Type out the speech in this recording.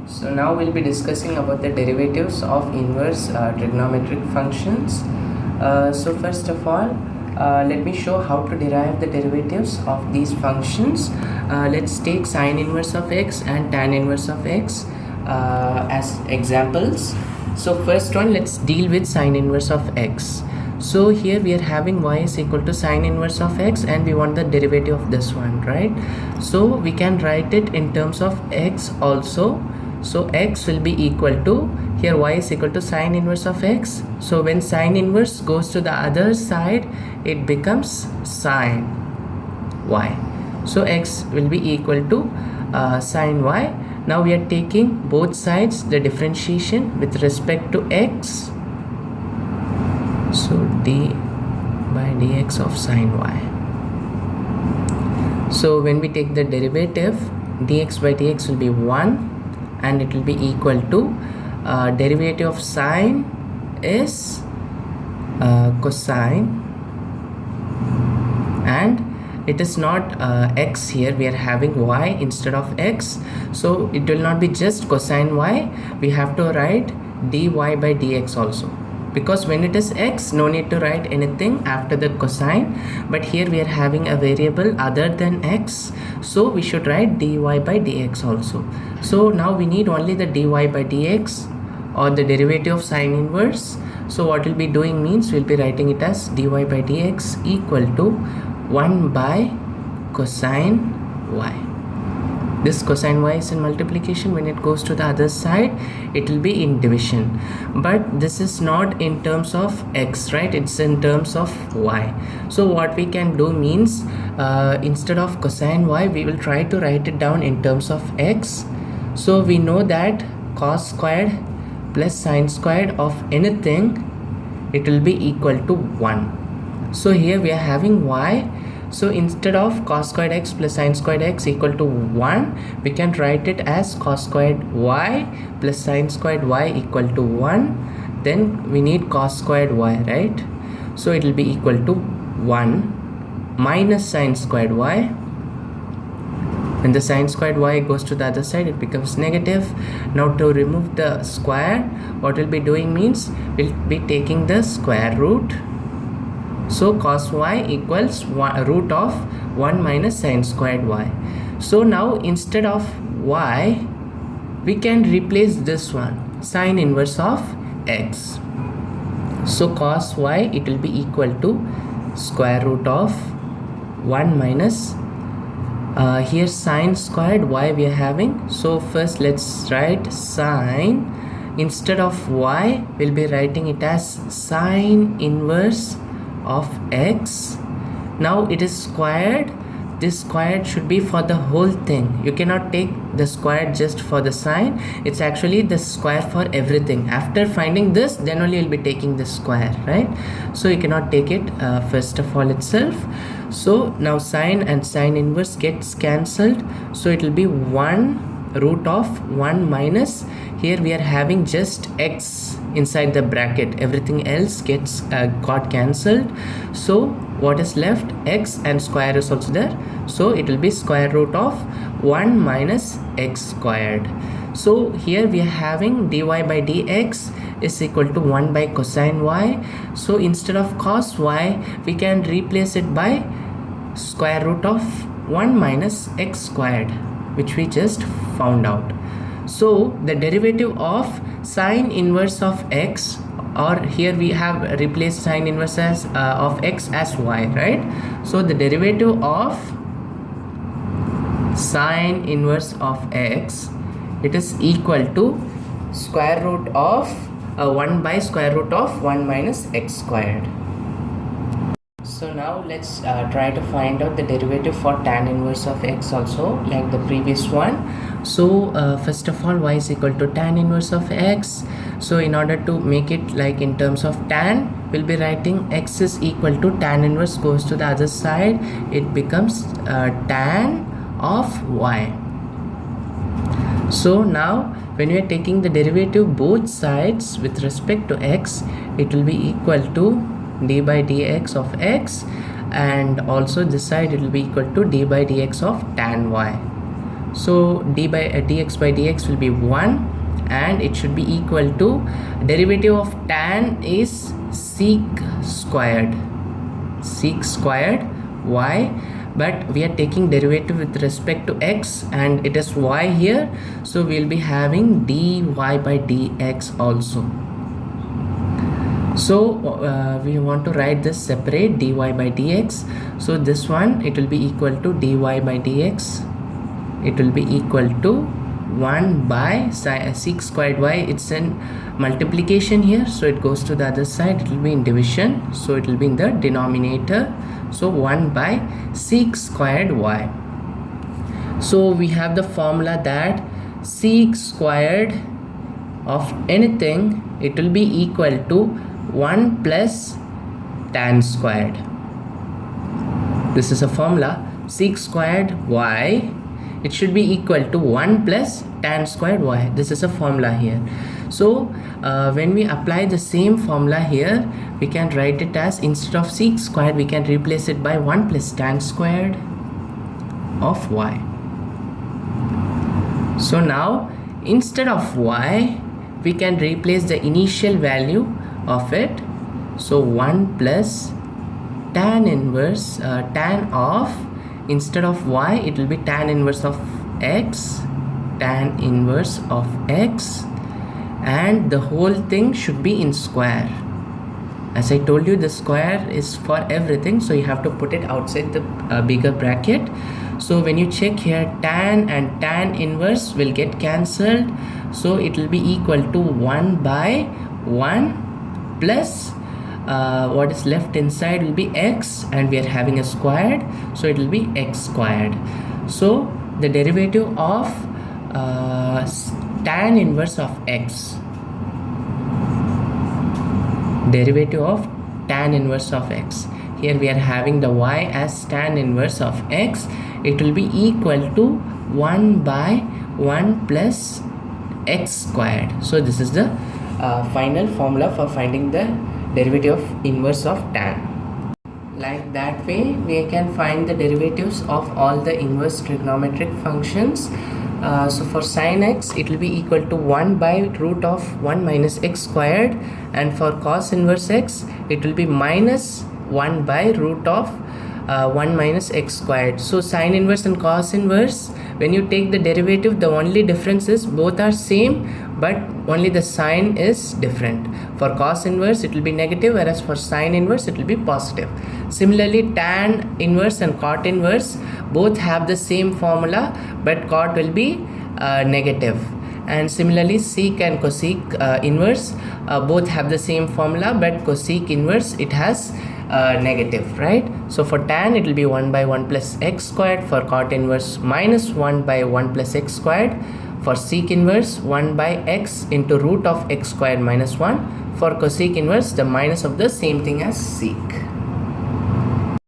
So now we'll be discussing about the derivatives of inverse trigonometric functions. So first of all, let me show how to derive the derivatives of these functions. Let's take sine inverse of x and tan inverse of x as examples. So first one, let's deal with sine inverse of x. So here we are having y is equal to sine inverse of x and we want the derivative of this one, right? So we can write it in terms of x also. So x will be equal to, here y is equal to sine inverse of x. So when sine inverse goes to the other side, it becomes sine y. So x will be equal to sine y. Now we are taking both sides the differentiation with respect to x. So d by dx of sine y. So when we take the derivative, dx by dx will be 1 and it will be equal to derivative of sine is cosine, and it is not x here, we are having y instead of x, so it will not be just cosine y, we have to write dy by dx also, because when it is x, no need to write anything after the cosine, but here we are having a variable other than x, so we should write dy by dx also. So now we need only the dy by dx or the derivative of sine inverse. So what we'll be doing means we'll be writing it as dy by dx equal to 1 by cosine y. This cosine y is in multiplication. When it goes to the other side, it will be in division, but this is not in terms of x, right? It's in terms of y. So what we can do means instead of cosine y, we will try to write it down in terms of x. So we know that cos squared plus sine squared of anything, it will be equal to 1. So here we are having y. So instead of cos squared x plus sine squared x equal to 1, we can write it as cos squared y plus sine squared y equal to 1. Then we need cos squared y, right? So it will be equal to 1 minus sine squared y. When the sine squared y goes to the other side, it becomes negative. Now to remove the square, what we'll be doing means we'll be taking the square root. So cos y equals root of 1 minus sine squared y. So now instead of y, we can replace this one, sine inverse of x. So cos y, it will be equal to square root of 1 minus here sine squared y we are having. So first let's write sine. Instead of y, we'll be writing it as sine inverse of x. Now it is squared. This squared should be for the whole thing. You cannot take the square just for the sine. It's actually the square for everything. After finding this, then only you'll be taking the square, right? So you cannot take it first of all itself. So now sine and sine inverse gets cancelled. So it will be 1 root of 1 minus, here we are having just x inside the bracket, everything else gets got cancelled. So what is left? X and square is also there, so it will be square root of 1 minus x squared. So here we are having dy by dx is equal to 1 by cosine y. So instead of cos y, we can replace it by square root of 1 minus x squared, which we just found out. So the derivative of sine inverse of x, or here we have replaced sine inverse as, of x as y, right? So the derivative of sine inverse of x, it is equal to square root of 1 by square root of 1 minus x squared. So now let's try to find out the derivative for tan inverse of x also, like the previous one. So first of all, y is equal to tan inverse of x. So in order to make it like in terms of tan, we'll be writing x is equal to tan inverse goes to the other side, it becomes tan of y. So now when we are taking the derivative both sides with respect to x, it will be equal to d by dx of x, and also this side it will be equal to d by dx of tan y. So dx by dx will be 1, and it should be equal to derivative of tan is sec squared y, but we are taking derivative with respect to x and it is y here, so we'll be having dy by dx also. So we want to write this separate, dy by dx. So this one, it will be equal to dy by dx, it will be equal to 1 by sec squared y. It's in multiplication here, so it goes to the other side, it will be in division, so it will be in the denominator. So 1 by sec squared y. So we have the formula that sec squared of anything, it will be equal to 1 plus tan squared. This is a formula, sec squared y, it should be equal to 1 plus tan squared y. This is a formula here. So when we apply the same formula here, we can write it as, instead of sec squared, we can replace it by 1 plus tan squared of y. So now instead of y, we can replace the initial value of it. So 1 plus tan inverse, tan of, instead of y, it will be tan inverse of x, tan inverse of x, and the whole thing should be in square. As I told you, the square is for everything, so you have to put it outside the bigger bracket. So when you check here, tan and tan inverse will get cancelled, so it will be equal to 1 by 1 plus what is left inside will be x, and we are having a squared, so it will be x squared. So the derivative of tan inverse of x, derivative of tan inverse of x, here we are having the y as tan inverse of x, it will be equal to 1 by 1 plus x squared. So this is the final formula for finding the derivative of inverse of tan. Like that way we can find the derivatives of all the inverse trigonometric functions. So for sin x, it will be equal to 1 by root of 1 minus x squared, and for cos inverse x, it will be minus 1 by root of 1 minus x squared. So sin inverse and cos inverse, when you take the derivative, the only difference is both are same, but only the sign is different. For cos inverse, it will be negative, whereas for sin inverse, it will be positive. Similarly, tan inverse and cot inverse both have the same formula, but cot will be negative. And similarly, sec and cosec inverse both have the same formula, but cosec inverse, it has negative, right? So for tan, it will be 1 by 1 plus x squared. For cot inverse, minus 1 by 1 plus x squared. For sec inverse, 1 by x into root of x squared minus 1. For cosec inverse, the minus of the same thing as sec.